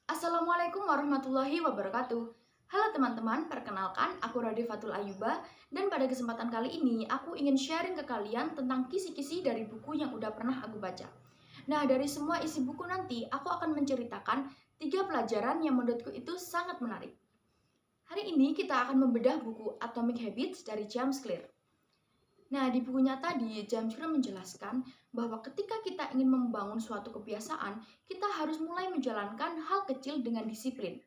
Assalamualaikum warahmatullahi wabarakatuh. Halo teman-teman, perkenalkan aku Radifatul Ayuba dan pada kesempatan kali ini aku ingin sharing ke kalian tentang kisi-kisi dari buku yang udah pernah aku baca. Nah, dari semua isi buku nanti aku akan menceritakan 3 pelajaran yang menurutku itu sangat menarik. Hari ini kita akan membedah buku Atomic Habits dari James Clear. Nah, di bukunya tadi, James Clear menjelaskan bahwa ketika kita ingin membangun suatu kebiasaan, kita harus mulai menjalankan hal kecil dengan disiplin.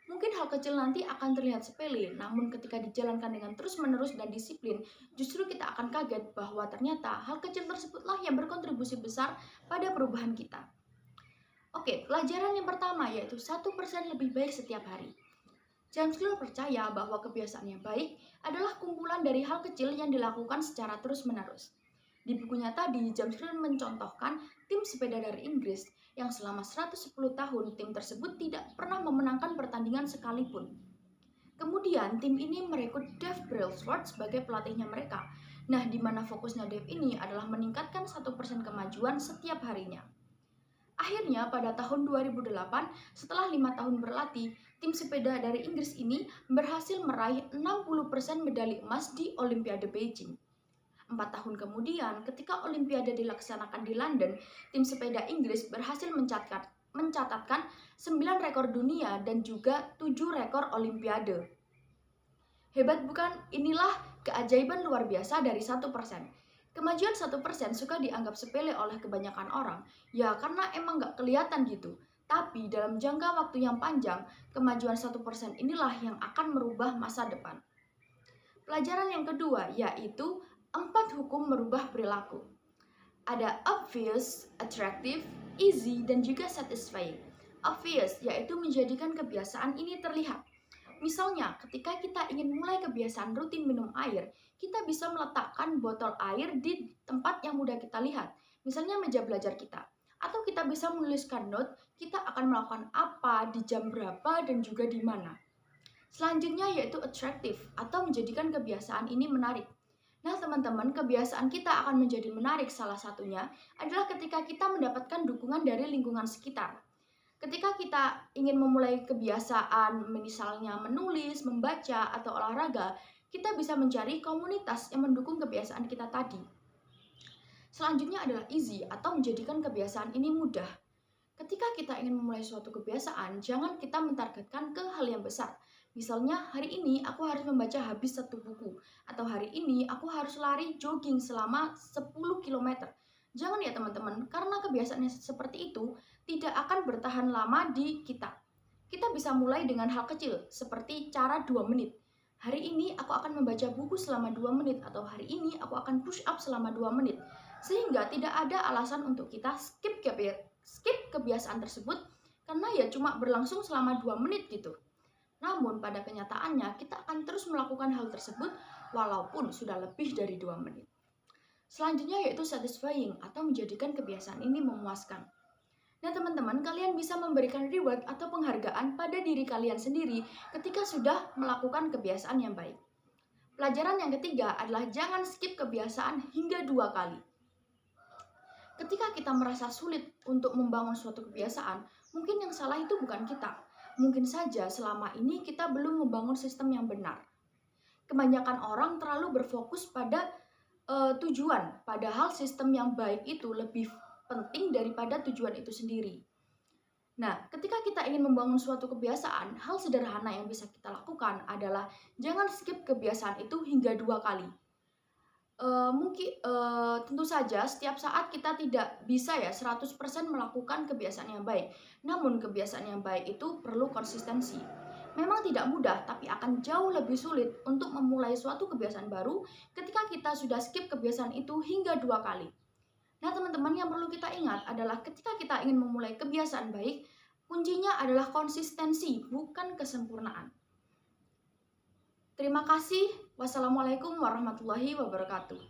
Mungkin hal kecil nanti akan terlihat sepele, namun ketika dijalankan dengan terus-menerus dan disiplin, justru kita akan kaget bahwa ternyata hal kecil tersebutlah yang berkontribusi besar pada perubahan kita. Oke, pelajaran yang pertama yaitu 1% lebih baik setiap hari. James Clear percaya bahwa kebiasaan yang baik adalah kumpulan dari hal kecil yang dilakukan secara terus-menerus. Di bukunya tadi, James Clear mencontohkan tim sepeda dari Inggris yang selama 110 tahun tim tersebut tidak pernah memenangkan pertandingan sekalipun. Kemudian tim ini merekrut Dave Brailsford sebagai pelatihnya mereka. Nah, di mana fokusnya Dave ini adalah meningkatkan 1% kemajuan setiap harinya. Akhirnya pada tahun 2008, setelah 5 tahun berlatih, tim sepeda dari Inggris ini berhasil meraih 60% medali emas di Olimpiade Beijing. 4 tahun kemudian, ketika Olimpiade dilaksanakan di London, tim sepeda Inggris berhasil mencatatkan 9 rekor dunia dan juga 7 rekor Olimpiade. Hebat bukan? Inilah keajaiban luar biasa dari 1%. Kemajuan 1% suka dianggap sepele oleh kebanyakan orang, ya karena emang nggak kelihatan gitu. Tapi dalam jangka waktu yang panjang, kemajuan 1% inilah yang akan merubah masa depan. Pelajaran yang kedua yaitu 4 hukum merubah perilaku. Ada obvious, attractive, easy, dan juga satisfying. Obvious yaitu menjadikan kebiasaan ini terlihat. Misalnya, ketika kita ingin mulai kebiasaan rutin minum air, kita bisa meletakkan botol air di tempat yang mudah kita lihat, misalnya meja belajar kita. Atau kita bisa menuliskan note, kita akan melakukan apa, di jam berapa, dan juga di mana. Selanjutnya yaitu attractive, atau menjadikan kebiasaan ini menarik. Nah teman-teman, kebiasaan kita akan menjadi menarik salah satunya adalah ketika kita mendapatkan dukungan dari lingkungan sekitar. Ketika kita ingin memulai kebiasaan, misalnya menulis, membaca, atau olahraga, kita bisa mencari komunitas yang mendukung kebiasaan kita tadi. Selanjutnya adalah easy atau menjadikan kebiasaan ini mudah. Ketika kita ingin memulai suatu kebiasaan, jangan kita mentargetkan ke hal yang besar. Misalnya, hari ini aku harus membaca habis 1 buku, atau hari ini aku harus lari jogging selama 10 km. Jangan ya teman-teman, karena kebiasaan yang seperti itu tidak akan bertahan lama di kita. Kita bisa mulai dengan hal kecil, seperti cara 2 menit. Hari ini aku akan membaca buku selama 2 menit, atau hari ini aku akan push up selama 2 menit. Sehingga tidak ada alasan untuk kita skip kebiasaan tersebut, karena ya cuma berlangsung selama 2 menit gitu. Namun pada kenyataannya kita akan terus melakukan hal tersebut walaupun sudah lebih dari 2 menit. Selanjutnya yaitu satisfying atau menjadikan kebiasaan ini memuaskan. Nah teman-teman, kalian bisa memberikan reward atau penghargaan pada diri kalian sendiri ketika sudah melakukan kebiasaan yang baik. Pelajaran yang ketiga adalah jangan skip kebiasaan hingga 2 kali. Ketika kita merasa sulit untuk membangun suatu kebiasaan, mungkin yang salah itu bukan kita. Mungkin saja selama ini kita belum membangun sistem yang benar. Kebanyakan orang terlalu berfokus pada tujuan, padahal sistem yang baik itu lebih penting daripada tujuan itu sendiri. Nah, ketika kita ingin membangun suatu kebiasaan, hal sederhana yang bisa kita lakukan adalah jangan skip kebiasaan itu hingga 2 kali. Tentu saja setiap saat kita tidak bisa ya 100% melakukan kebiasaan yang baik. Namun kebiasaan yang baik itu perlu konsistensi. Memang tidak mudah, tapi akan jauh lebih sulit untuk memulai suatu kebiasaan baru ketika kita sudah skip kebiasaan itu hingga 2 kali. Nah teman-teman, yang perlu kita ingat adalah ketika kita ingin memulai kebiasaan baik, kuncinya adalah konsistensi, bukan kesempurnaan. Terima kasih. Wassalamualaikum warahmatullahi wabarakatuh.